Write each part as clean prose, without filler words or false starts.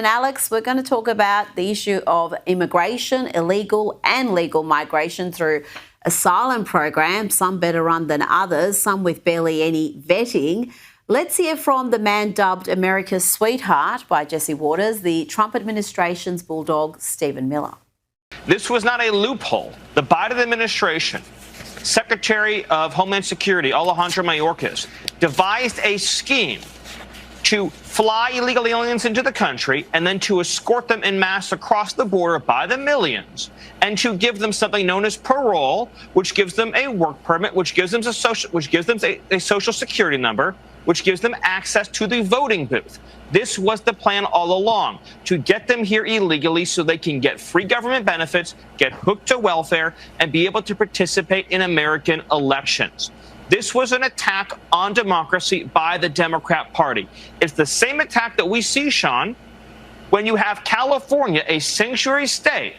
And Alex, we're going to talk about the issue of immigration, illegal and legal migration through asylum programs, some better run than others, some with barely any vetting. Let's hear from the man dubbed America's sweetheart by Jesse Waters, the Trump administration's bulldog, Stephen Miller. This was not a loophole. The Biden administration, Secretary of Homeland Security, Alejandro Mayorkas, devised a scheme to fly illegal aliens into the country and then to escort them en masse across the border by the millions and to give them something known as parole, which gives them a work permit, which gives them a social security number, which gives them access to the voting booth. This was the plan all along, to get them here illegally so they can get free government benefits, get hooked to welfare, and be able to participate in American elections. This was an attack on democracy by the Democrat Party. It's the same attack that we see, Sean, when you have California, a sanctuary state,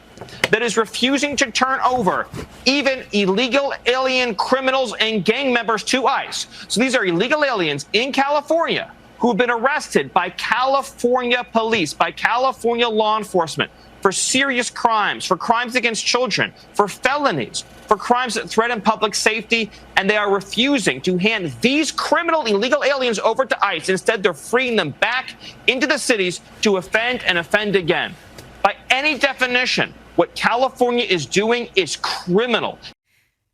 that is refusing to turn over even illegal alien criminals and gang members to ICE. So these are illegal aliens in California who have been arrested by California police, by California law enforcement, for serious crimes, for crimes against children, for felonies, for crimes that threaten public safety, and they are refusing to hand these criminal illegal aliens over to ICE. Instead, they're freeing them back into the cities to offend and offend again. By any definition, what California is doing is criminal.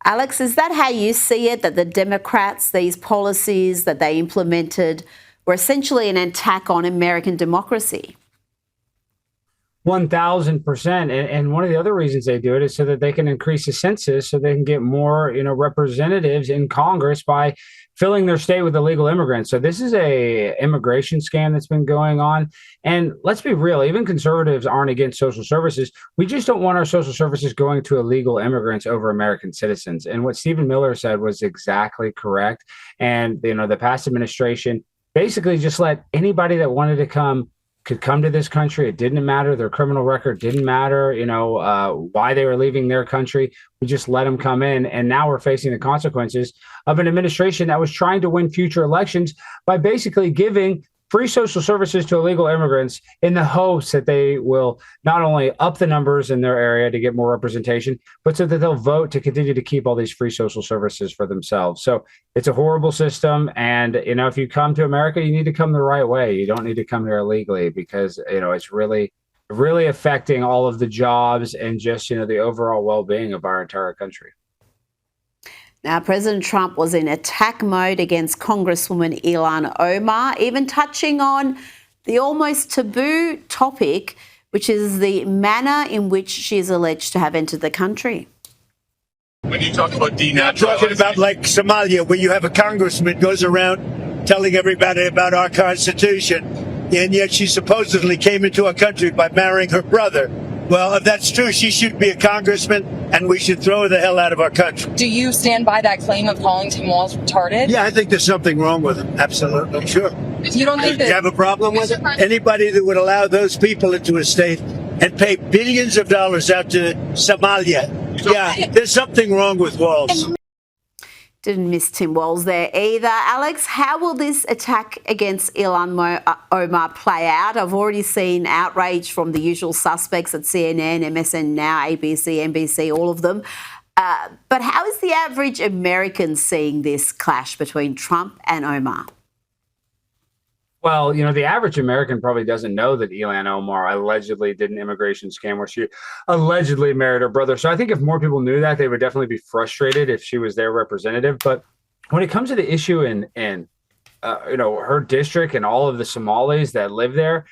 Alex, is that how you see it, that the Democrats, these policies that they implemented were essentially an attack on American democracy? 1,000%. And one of the other reasons they do it is so that they can increase the census, so they can get more, representatives in Congress by filling their state with illegal immigrants. So this is a immigration scam that's been going on. And let's be real, even conservatives aren't against social services. We just don't want our social services going to illegal immigrants over American citizens. And what Stephen Miller said was exactly correct. And, the past administration basically just let anybody that wanted to could come to this country. It didn't matter. Their criminal record didn't matter, why they were leaving their country. We just let them come in. And now we're facing the consequences of an administration that was trying to win future elections by basically giving free social services to illegal immigrants in the hopes that they will not only up the numbers in their area to get more representation, but so that they'll vote to continue to keep all these free social services for themselves. So it's a horrible system. And, if you come to America, you need to come the right way. You don't need to come here illegally because, it's really affecting all of the jobs and just, the overall well-being of our entire country. Now, President Trump was in attack mode against Congresswoman Ilhan Omar, even touching on the almost taboo topic, which is the manner in which she is alleged to have entered the country. When you talk about denaturalization, talking about like Somalia, where you have a congressman goes around telling everybody about our Constitution, and yet she supposedly came into our country by marrying her brother. Well, if that's true, she should be a congressman, and we should throw her the hell out of our country. Do you stand by that claim of calling Tim Walz retarded? Yeah, I think there's something wrong with him. Absolutely, sure. You don't think Do you have a problem with it? Anybody that would allow those people into a state and pay billions of dollars out to Somalia, yeah, there's something wrong with Walz. Didn't miss Tim Walz there either. Alex, how will this attack against Ilhan Omar play out? I've already seen outrage from the usual suspects at CNN, MSN Now, ABC, NBC, all of them. But how is the average American seeing this clash between Trump and Omar? Well, the average American probably doesn't know that Ilhan Omar allegedly did an immigration scam where she allegedly married her brother. So I think if more people knew that, they would definitely be frustrated if she was their representative. But when it comes to the issue in her district and all of the Somalis that live there,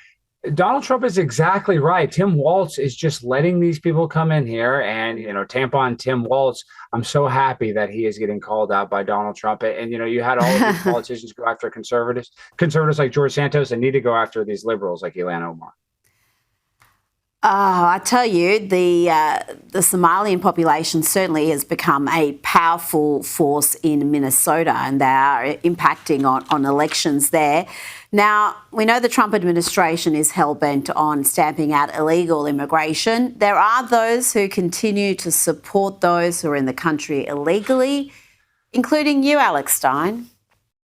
Donald Trump is exactly right. Tim Walz is just letting these people come in here and, tampon Tim Walz. I'm so happy that he is getting called out by Donald Trump. And, you had all of these politicians go after conservatives like George Santos, and need to go after these liberals like Ilhan Omar. Oh, I tell you, the Somalian population certainly has become a powerful force in Minnesota, and they are impacting on elections there. Now, we know the Trump administration is hell-bent on stamping out illegal immigration. There are those who continue to support those who are in the country illegally, including you, Alex Stein.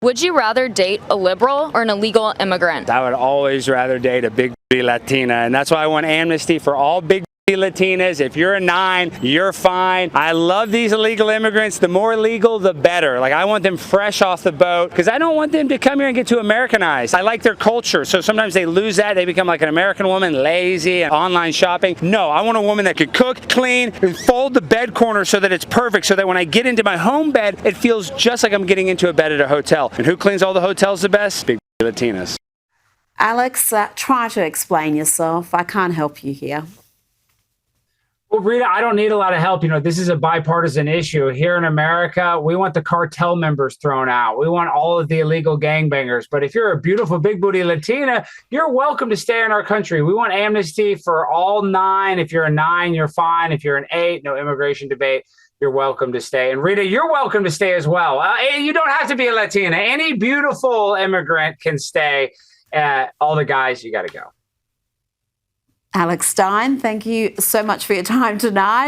Would you rather date a liberal or an illegal immigrant? I would always rather date a big booty Latina, and that's why I want amnesty for all big booty Latinas. If you're a 9, you're fine. I love these illegal immigrants. The more legal, the better. Like, I want them fresh off the boat because I don't want them to come here and get too Americanized. I like their culture, so sometimes they lose that. They become like an American woman, lazy, and online shopping. No, I want a woman that could cook, clean, and fold the bed corner so that it's perfect, so that when I get into my home bed, it feels just like I'm getting into a bed at a hotel. And who cleans all the hotels the best? Big Latinas. Alex, try to explain yourself. I can't help you here. Well, Rita, I don't need a lot of help. This is a bipartisan issue. Here in America, we want the cartel members thrown out. We want all of the illegal gangbangers. But if you're a beautiful big booty Latina, you're welcome to stay in our country. We want amnesty for all 9. If you're a 9, you're fine. If you're an 8, no immigration debate. You're welcome to stay. And Rita, you're welcome to stay as well. You don't have to be a Latina. Any beautiful immigrant can stay. All the guys, you got to go. Alex Stein, thank you so much for your time tonight.